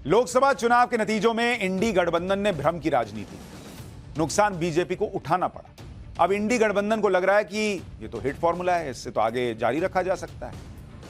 लोकसभा चुनाव के नतीजों में इंडी गठबंधन ने भ्रम की राजनीति, नुकसान बीजेपी को उठाना पड़ा। अब इंडी गठबंधन को लग रहा है कि ये तो हिट फॉर्मूला है, इससे तो आगे जारी रखा जा सकता है।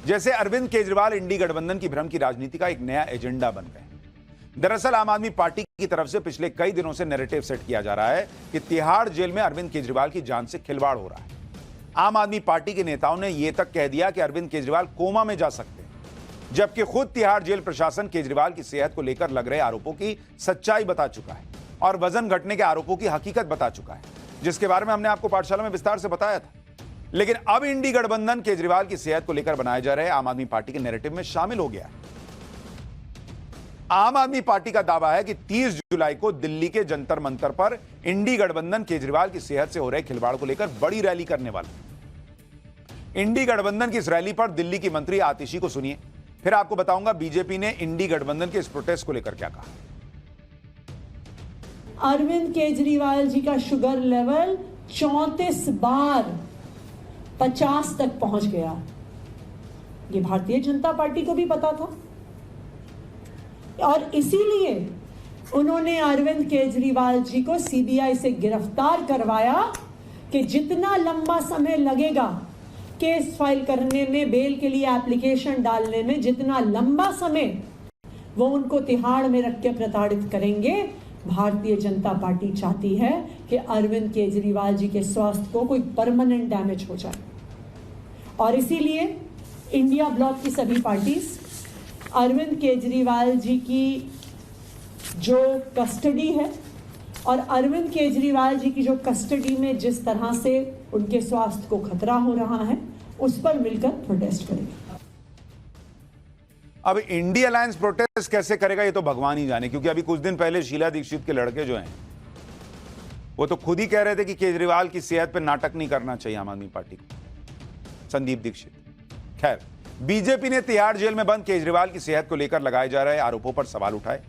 जैसे अरविंद केजरीवाल इंडी गठबंधन की भ्रम की राजनीति का एक नया एजेंडा बन गए। दरअसल आम आदमी पार्टी की तरफ से पिछले कई दिनों से नैरेटिव सेट किया जा रहा है कि तिहाड़ जेल में अरविंद केजरीवाल की जान से खिलवाड़ हो रहा है। आम आदमी पार्टी के नेताओं ने यह तक कह दिया कि अरविंद केजरीवाल कोमा में जा सकते हैं, जबकि खुद तिहाड़ जेल प्रशासन केजरीवाल की सेहत को लेकर लग रहे आरोपों की सच्चाई बता चुका है और वजन घटने के आरोपों की हकीकत बता चुका है, जिसके बारे में हमने आपको पाठशाला में विस्तार से बताया था। लेकिन अब इंडी गठबंधन केजरीवाल की सेहत को लेकर बनाए जा रहे आम आदमी पार्टी के नैरेटिव में शामिल हो गया है। आम आदमी पार्टी का दावा है कि 30 जुलाई को दिल्ली के जंतर मंतर पर इंडी गठबंधन केजरीवाल की सेहत से हो रहे खिलवाड़ को लेकर बड़ी रैली करने वाला है। इंडी गठबंधन की इस रैली पर दिल्ली की मंत्री आतिशी को सुनिए, फिर आपको बताऊंगा बीजेपी ने इंडी गठबंधन के इस प्रोटेस्ट को लेकर क्या कहा। अरविंद केजरीवाल जी का शुगर लेवल 34 बार 50 तक पहुंच गया। ये भारतीय जनता पार्टी को भी पता था और इसीलिए उन्होंने अरविंद केजरीवाल जी को सीबीआई से गिरफ्तार करवाया कि जितना लंबा समय लगेगा केस फाइल करने में, बेल के लिए एप्लीकेशन डालने में, जितना लंबा समय वो उनको तिहाड़ में रख के प्रताड़ित करेंगे, भारतीय जनता पार्टी चाहती है कि अरविंद केजरीवाल जी के स्वास्थ्य को कोई परमानेंट डैमेज हो जाए। और इसीलिए इंडिया ब्लॉक की सभी पार्टीज अरविंद केजरीवाल जी की जो कस्टडी है और अरविंद केजरीवाल जी की जो कस्टडी में जिस तरह से उनके स्वास्थ्य को खतरा हो रहा है, उस पर मिलकर प्रोटेस्ट करेंगे। अब इंडी अलायंस प्रोटेस्ट कैसे करेगा ये तो भगवान ही जाने, क्योंकि अभी कुछ दिन पहले शीला दीक्षित के लड़के जो हैं वो तो खुद ही कह रहे थे कि केजरीवाल की सेहत पर नाटक नहीं करना चाहिए आम आदमी पार्टी को, संदीप दीक्षित। खैर, बीजेपी ने तिहाड़ जेल में बंद केजरीवाल की सेहत को लेकर लगाए जा रहे आरोपों पर सवाल उठाए।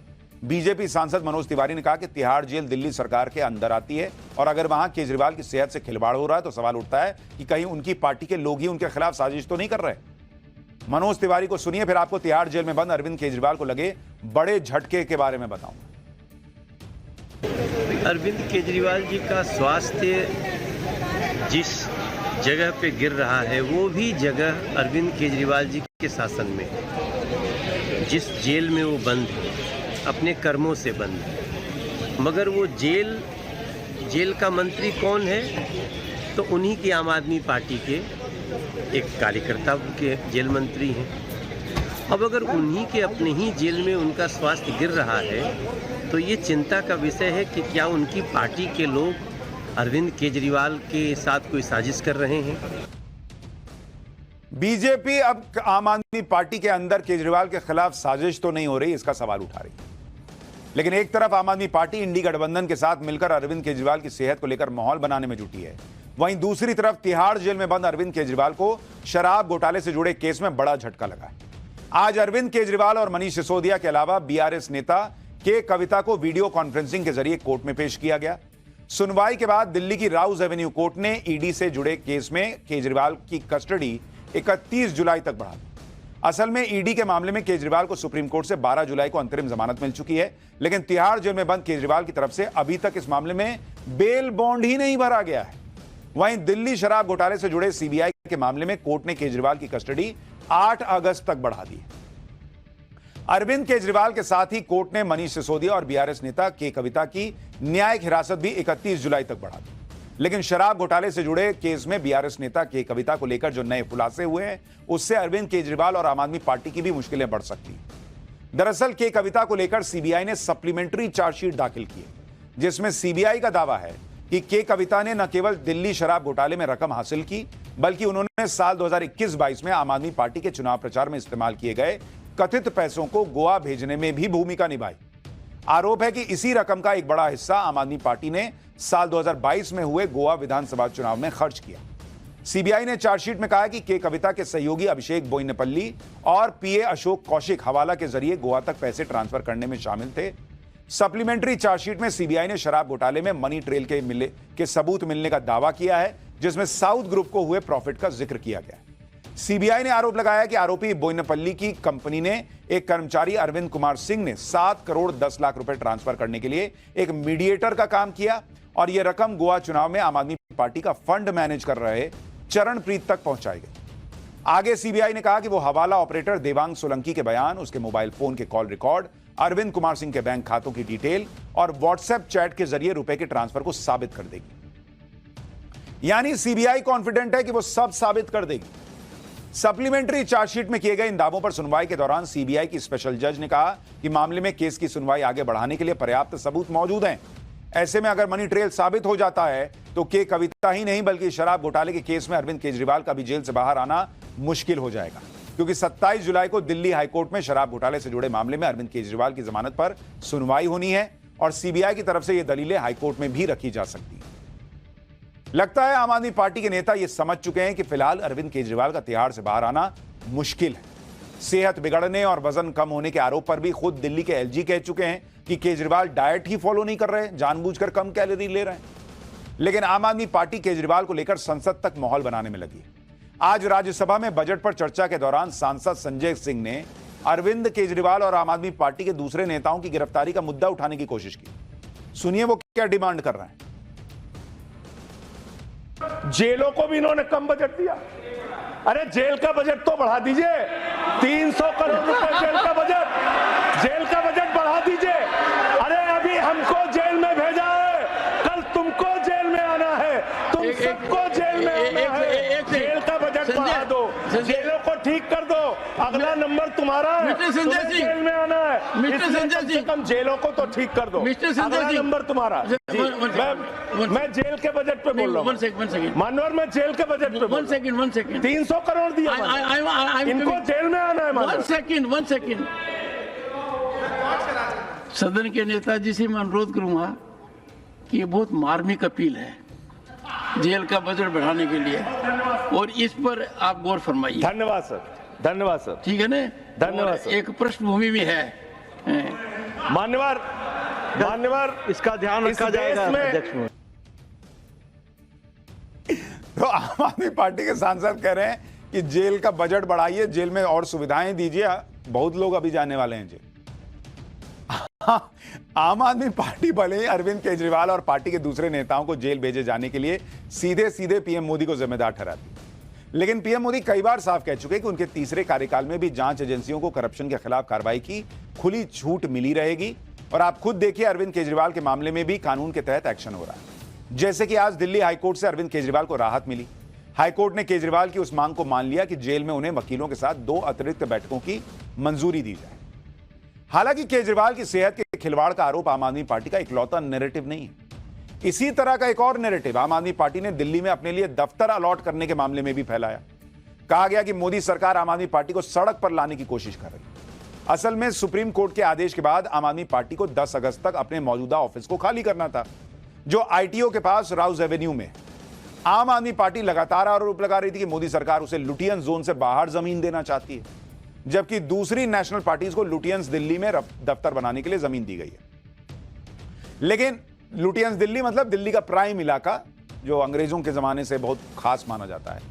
बीजेपी सांसद मनोज तिवारी ने कहा कि तिहाड़ जेल दिल्ली सरकार के अंदर आती है और अगर वहां केजरीवाल की सेहत से खिलवाड़ हो रहा है तो सवाल उठता है कि कहीं उनकी पार्टी के लोग ही उनके खिलाफ साजिश तो नहीं कर रहे। मनोज तिवारी को सुनिए, फिर आपको तिहाड़ जेल में बंद अरविंद केजरीवाल को लगे बड़े झटके के बारे में बताऊंगा। अरविंद केजरीवाल जी का स्वास्थ्य जिस जगह पे गिर रहा है वो भी जगह अरविंद केजरीवाल जी के शासन में, जिस जेल में वो बंद है अपने कर्मों से बंद है, मगर वो जेल का मंत्री कौन है? तो उन्हीं की आम आदमी पार्टी के एक कार्यकर्ता के जेल मंत्री हैं। अब अगर उन्हीं के अपने ही जेल में उनका स्वास्थ्य गिर रहा है तो ये चिंता का विषय है कि क्या उनकी पार्टी के लोग अरविंद केजरीवाल के साथ कोई साजिश कर रहे हैं। बीजेपी अब आम आदमी पार्टी के अंदर केजरीवाल के खिलाफ साजिश तो नहीं हो रही, इसका सवाल उठा रही है। लेकिन एक तरफ आम आदमी पार्टी इंडी गठबंधन के साथ मिलकर अरविंद केजरीवाल की सेहत को लेकर माहौल बनाने में जुटी है, वहीं दूसरी तरफ तिहाड़ जेल में बंद अरविंद केजरीवाल को शराब घोटाले से जुड़े केस में बड़ा झटका लगा है। आज अरविंद केजरीवाल और मनीष सिसोदिया के अलावा बीआरएस नेता के कविता को वीडियो कॉन्फ्रेंसिंग के जरिए कोर्ट में पेश किया गया। सुनवाई के बाद दिल्ली की राउज एवेन्यू कोर्ट ने ईडी से जुड़े केस में केजरीवाल की कस्टडी 31 जुलाई तक बढ़ा दी। असल में ईडी के मामले में केजरीवाल को सुप्रीम कोर्ट से 12 जुलाई को अंतरिम जमानत मिल चुकी है, लेकिन तिहाड़ जेल में बंद केजरीवाल की तरफ से अभी तक इस मामले में बेल बॉन्ड ही नहीं भरा गया है। वहीं दिल्ली शराब घोटाले से जुड़े सीबीआई के मामले में कोर्ट ने केजरीवाल की कस्टडी 8 अगस्त तक बढ़ा दी। अरविंद केजरीवाल के साथ ही कोर्ट ने मनीष सिसोदिया और बीआरएस नेता के कविता की न्यायिक हिरासत भी 31 जुलाई तक बढ़ा दी। लेकिन शराब घोटाले से जुड़े केस में बीआरएस नेता के कविता को लेकर जो नए खुलासे हुए हैं, उससे अरविंद केजरीवाल और आम आदमी पार्टी की भी मुश्किलें बढ़ सकती हैं। दरअसल के कविता को लेकर सीबीआई ने सप्लीमेंट्री चार्जशीट दाखिल की है, जिसमें सीबीआई का दावा है कि के कविता ने न केवल दिल्ली शराब घोटाले में रकम हासिल की, बल्कि उन्होंने साल 2021-22 में आम आदमी पार्टी के चुनाव प्रचार में इस्तेमाल किए गए कथित पैसों को गोवा भेजने में भी भूमिका निभाई। आरोप है कि इसी रकम का एक बड़ा हिस्सा आम आदमी पार्टी ने साल 2022 में हुए गोवा विधानसभा चुनाव में खर्च किया। सीबीआई ने चार्जशीट में कहा कि के कविता के सहयोगी अभिषेक बोइनपल्ली और पीए अशोक कौशिक हवाला के जरिए गोवा तक पैसे ट्रांसफर करने में शामिल थे। सप्लीमेंट्री चार्जशीट में सीबीआई ने शराब घोटाले में मनी ट्रेल के सबूत मिलने का दावा किया है, जिसमें साउथ ग्रुप को हुए प्रॉफिट का जिक्र किया गया। सीबीआई ने आरोप लगाया कि आरोपी बोयनपल्ली की कंपनी ने एक कर्मचारी अरविंद कुमार सिंह ने 7 करोड़ 10 लाख रुपए ट्रांसफर करने के लिए एक मीडिएटर का काम किया और यह रकम गोवा चुनाव में आम आदमी पार्टी का फंड मैनेज कर रहे चरणप्रीत तक पहुंचाई गई। आगे सीबीआई ने कहा कि वो हवाला ऑपरेटर देवांग सोलंकी के बयान, उसके मोबाइल फोन के कॉल रिकॉर्ड, अरविंद कुमार सिंह के बैंक खातों की डिटेल और व्हाट्सएप चैट के जरिए रुपए के ट्रांसफर को साबित कर देगी। यानी सीबीआई कॉन्फिडेंट है कि वो सब साबित कर देगी। सप्लीमेंट्री चार्जशीट में किए गए इन दावों पर सुनवाई के दौरान सीबीआई की स्पेशल जज ने कहा कि मामले में केस की सुनवाई आगे बढ़ाने के लिए पर्याप्त सबूत मौजूद हैं। ऐसे में अगर मनी ट्रेल साबित हो जाता है तो के कविता ही नहीं बल्कि शराब घोटाले के केस में अरविंद केजरीवाल का भी जेल से बाहर आना मुश्किल हो जाएगा, क्योंकि 27 जुलाई को दिल्ली हाईकोर्ट में शराब घोटाले से जुड़े मामले में अरविंद केजरीवाल की जमानत पर सुनवाई होनी है और सीबीआई की तरफ से यह दलीलें हाईकोर्ट में भी रखी जा सकती है। लगता है आम आदमी पार्टी के नेता यह समझ चुके हैं कि फिलहाल अरविंद केजरीवाल का तिहाड़ से बाहर आना मुश्किल है। सेहत बिगड़ने और वजन कम होने के आरोप पर भी खुद दिल्ली के एलजी कह चुके हैं कि केजरीवाल डाइट ही फॉलो नहीं कर रहे, जानबूझकर कम कैलोरी ले रहे हैं। लेकिन आम आदमी पार्टी केजरीवाल को लेकर संसद तक माहौल बनाने में लगी है। आज राज्यसभा में बजट पर चर्चा के दौरान सांसद संजय सिंह ने अरविंद केजरीवाल और आम आदमी पार्टी के दूसरे नेताओं की गिरफ्तारी का मुद्दा उठाने की कोशिश की। सुनिए वो क्या डिमांड कर रहे हैं। जेलों को भी इन्होंने कम बजट दिया। अरे जेल का बजट तो बढ़ा दीजिए, 300 करोड़ रुपए जेल का बजट बढ़ा दीजिए। अरे अभी हमको जेल में भेजा है, कल तुमको जेल में आना है, तुम सबको जेल में आना है। जेल का बजट बढ़ा दो, जेलों को ठीक कर दो, अगला नंबर तुम्हारा है, तुम्हें जेल में आना है, इसलिए कम से कम जेलों को तो ठीक कर दो, अगला नंबर तुम्हारा। मैं जेल के बजट पे बोल रहा हूँ मानवर, मैं जेल के बजट पे 1 सेकंड 300 करोड़ दिया, इनको जेल में आना है। 1 सेकंड सदन के नेताजी से मैं अनुरोध करूंगा कि ये बहुत मार्मिक अपील है जेल का बजट बढ़ाने के लिए, और इस पर आप गौर फरमाइए। धन्यवाद सर, धन्यवाद सर। ठीक है ना, धन्यवाद सर। एक पृष्ठभूमि भी है मान्यवर इसका ध्यान रखा जाएगा अध्यक्ष। तो आम आदमी पार्टी के सांसद कह रहे हैं कि जेल का बजट बढ़ाइए, जेल में और सुविधाएं दीजिए, बहुत लोग अभी जाने वाले हैं जेल। आम आदमी पार्टी भले ही अरविंद केजरीवाल और पार्टी के दूसरे नेताओं को जेल भेजे जाने के लिए सीधे सीधे पीएम मोदी को जिम्मेदार ठहराती है, लेकिन पीएम मोदी कई बार साफ कह चुके कि उनके तीसरे कार्यकाल में भी जांच एजेंसियों को करप्शन के खिलाफ कार्रवाई की खुली छूट मिली रहेगी। और आप खुद देखिए, अरविंद केजरीवाल के मामले में भी कानून के तहत एक्शन हो रहा है। जैसे कि आज दिल्ली हाईकोर्ट से अरविंद केजरीवाल को राहत मिली। हाईकोर्ट ने केजरीवाल की उस मांग को मान लिया कि जेल में उन्हें वकीलों के साथ 2 अतिरिक्त बैठकों की मंजूरी दी जाए। हालांकि केजरीवाल की सेहत के खिलवाड़ का आरोप आम आदमी पार्टी का इकलौता नैरेटिव नहीं है। इसी तरह का एक और नैरेटिव आम आदमी पार्टी ने दिल्ली में अपने लिए दफ्तर अलॉट करने के मामले में भी फैलाया। कहा गया कि मोदी सरकार आम आदमी पार्टी को सड़क पर लाने की कोशिश कर रही है। असल में सुप्रीम कोर्ट के आदेश के बाद आम आदमी पार्टी को 10 अगस्त तक अपने मौजूदा ऑफिस को खाली करना था, जो आईटीओ के पास राउज एवेन्यू में। आम आदमी पार्टी लगातार आरोप लगा रही थी कि मोदी सरकार उसे लुटियंस जोन से बाहर जमीन देना चाहती है, जबकि दूसरी नेशनल पार्टीज को लुटियंस दिल्ली में दफ्तर बनाने के लिए जमीन दी गई है। लेकिन लुटियंस दिल्ली मतलब दिल्ली का प्राइम इलाका, जो अंग्रेजों के जमाने से बहुत खास माना जाता है।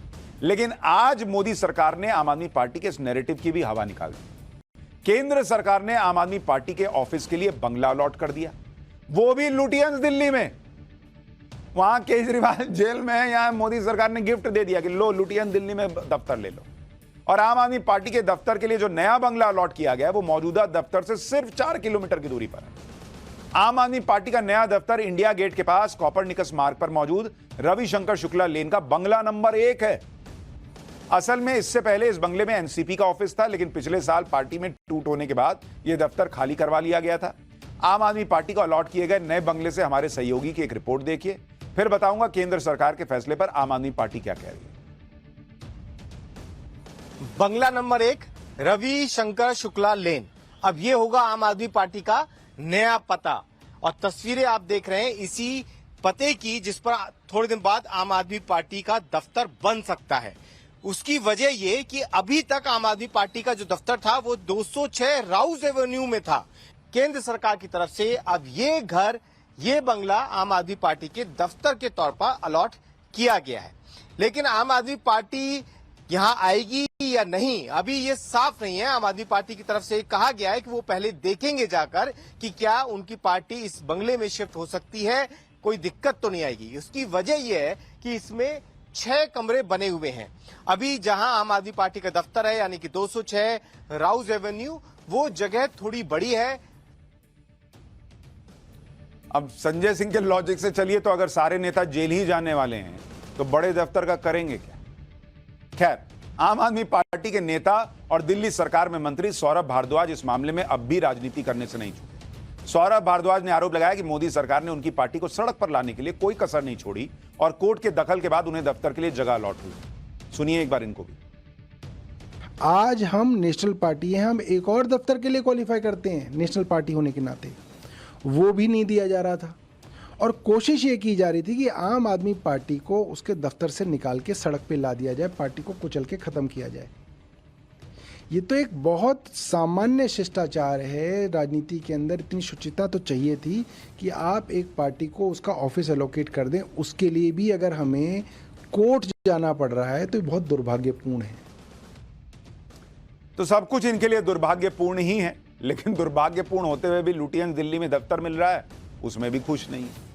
लेकिन आज मोदी सरकार ने आम आदमी पार्टी के इस नैरेटिव की भी हवा निकाल दी। केंद्र सरकार ने आम आदमी पार्टी के ऑफिस के लिए बंगला अलॉट कर दिया, वो भी लुटियंस दिल्ली में। वहां केजरीवाल जेल में है, यहां मोदी सरकार ने गिफ्ट दे दिया कि लो लुटियंस दिल्ली में दफ्तर ले लो। और आम आदमी पार्टी के दफ्तर के लिए जो नया बंगला अलॉट किया गया वो मौजूदा दफ्तर से सिर्फ 4 किलोमीटर की दूरी पर है। आम आदमी पार्टी का नया दफ्तर इंडिया गेट के पास कॉपरनिकस मार्ग पर मौजूद रविशंकर शुक्ला लेन का बंगला नंबर 1 है। असल में इससे पहले इस बंगले में एनसीपी का ऑफिस था, लेकिन पिछले साल पार्टी में टूट होने के बाद यह दफ्तर खाली करवा लिया गया था। आम आदमी पार्टी को अलॉट किए गए नए बंगले से हमारे सहयोगी की एक रिपोर्ट देखिए, फिर बताऊंगा केंद्र सरकार के फैसले पर आम आदमी पार्टी क्या कह रही है। बंगला नंबर 1 रविशंकर शुक्ला लेन, अब ये होगा आम आदमी पार्टी का नया पता। और तस्वीरें आप देख रहे हैं इसी पते की, जिस पर थोड़े दिन बाद आम आदमी पार्टी का दफ्तर बन सकता है। उसकी वजह ये कि अभी तक आम आदमी पार्टी का जो दफ्तर था वो 206 राउज एवेन्यू में था। केंद्र सरकार की तरफ से अब ये घर, ये बंगला आम आदमी पार्टी के दफ्तर के तौर पर अलॉट किया गया है। लेकिन आम आदमी पार्टी यहां आएगी या नहीं, अभी ये साफ नहीं है। आम आदमी पार्टी की तरफ से कहा गया है कि वो पहले देखेंगे जाकर कि क्या उनकी पार्टी इस बंगले में शिफ्ट हो सकती है, कोई दिक्कत तो नहीं आएगी। उसकी वजह यह है कि इसमें 6 कमरे बने हुए हैं। अभी जहां आम आदमी पार्टी का दफ्तर है यानी कि 206 राउज एवेन्यू, वो जगह थोड़ी बड़ी है। अब संजय सिंह के लॉजिक से चलिए तो अगर सारे नेता जेल ही जाने वाले हैं तो बड़े दफ्तर का करेंगे क्या? खैर, आम आदमी पार्टी के नेता और दिल्ली सरकार में मंत्री सौरभ भारद्वाज इस मामले में अब भी राजनीति करने से नहीं छूटे। सौरभ भारद्वाज ने आरोप लगाया कि मोदी सरकार ने उनकी पार्टी को सड़क पर लाने के लिए कोई कसर नहीं छोड़ी और कोर्ट के दखल के बाद उन्हें दफ्तर के लिए जगह अलॉट हुई। सुनिए एक बार इनको भी। आज हम नेशनल पार्टी हैं, हम एक और दफ्तर के लिए क्वालिफाई करते हैं नेशनल पार्टी होने के नाते, वो भी नहीं दिया जा रहा था और कोशिश ये की जा रही थी कि आम आदमी पार्टी को उसके दफ्तर से निकाल के सड़क पे ला दिया जाए, पार्टी को कुचल के ख़त्म किया जाए। ये तो एक बहुत सामान्य शिष्टाचार है राजनीति के अंदर। इतनी शुचिता तो चाहिए थी कि आप एक पार्टी को उसका ऑफिस एलोकेट कर दें, उसके लिए भी अगर हमें कोर्ट जाना पड़ रहा है तो बहुत दुर्भाग्यपूर्ण है। तो सब कुछ इनके लिए दुर्भाग्यपूर्ण ही है, लेकिन दुर्भाग्यपूर्ण होते हुए भी लुटियंस दिल्ली में दफ्तर मिल रहा है, उसमें भी खुश नहीं है।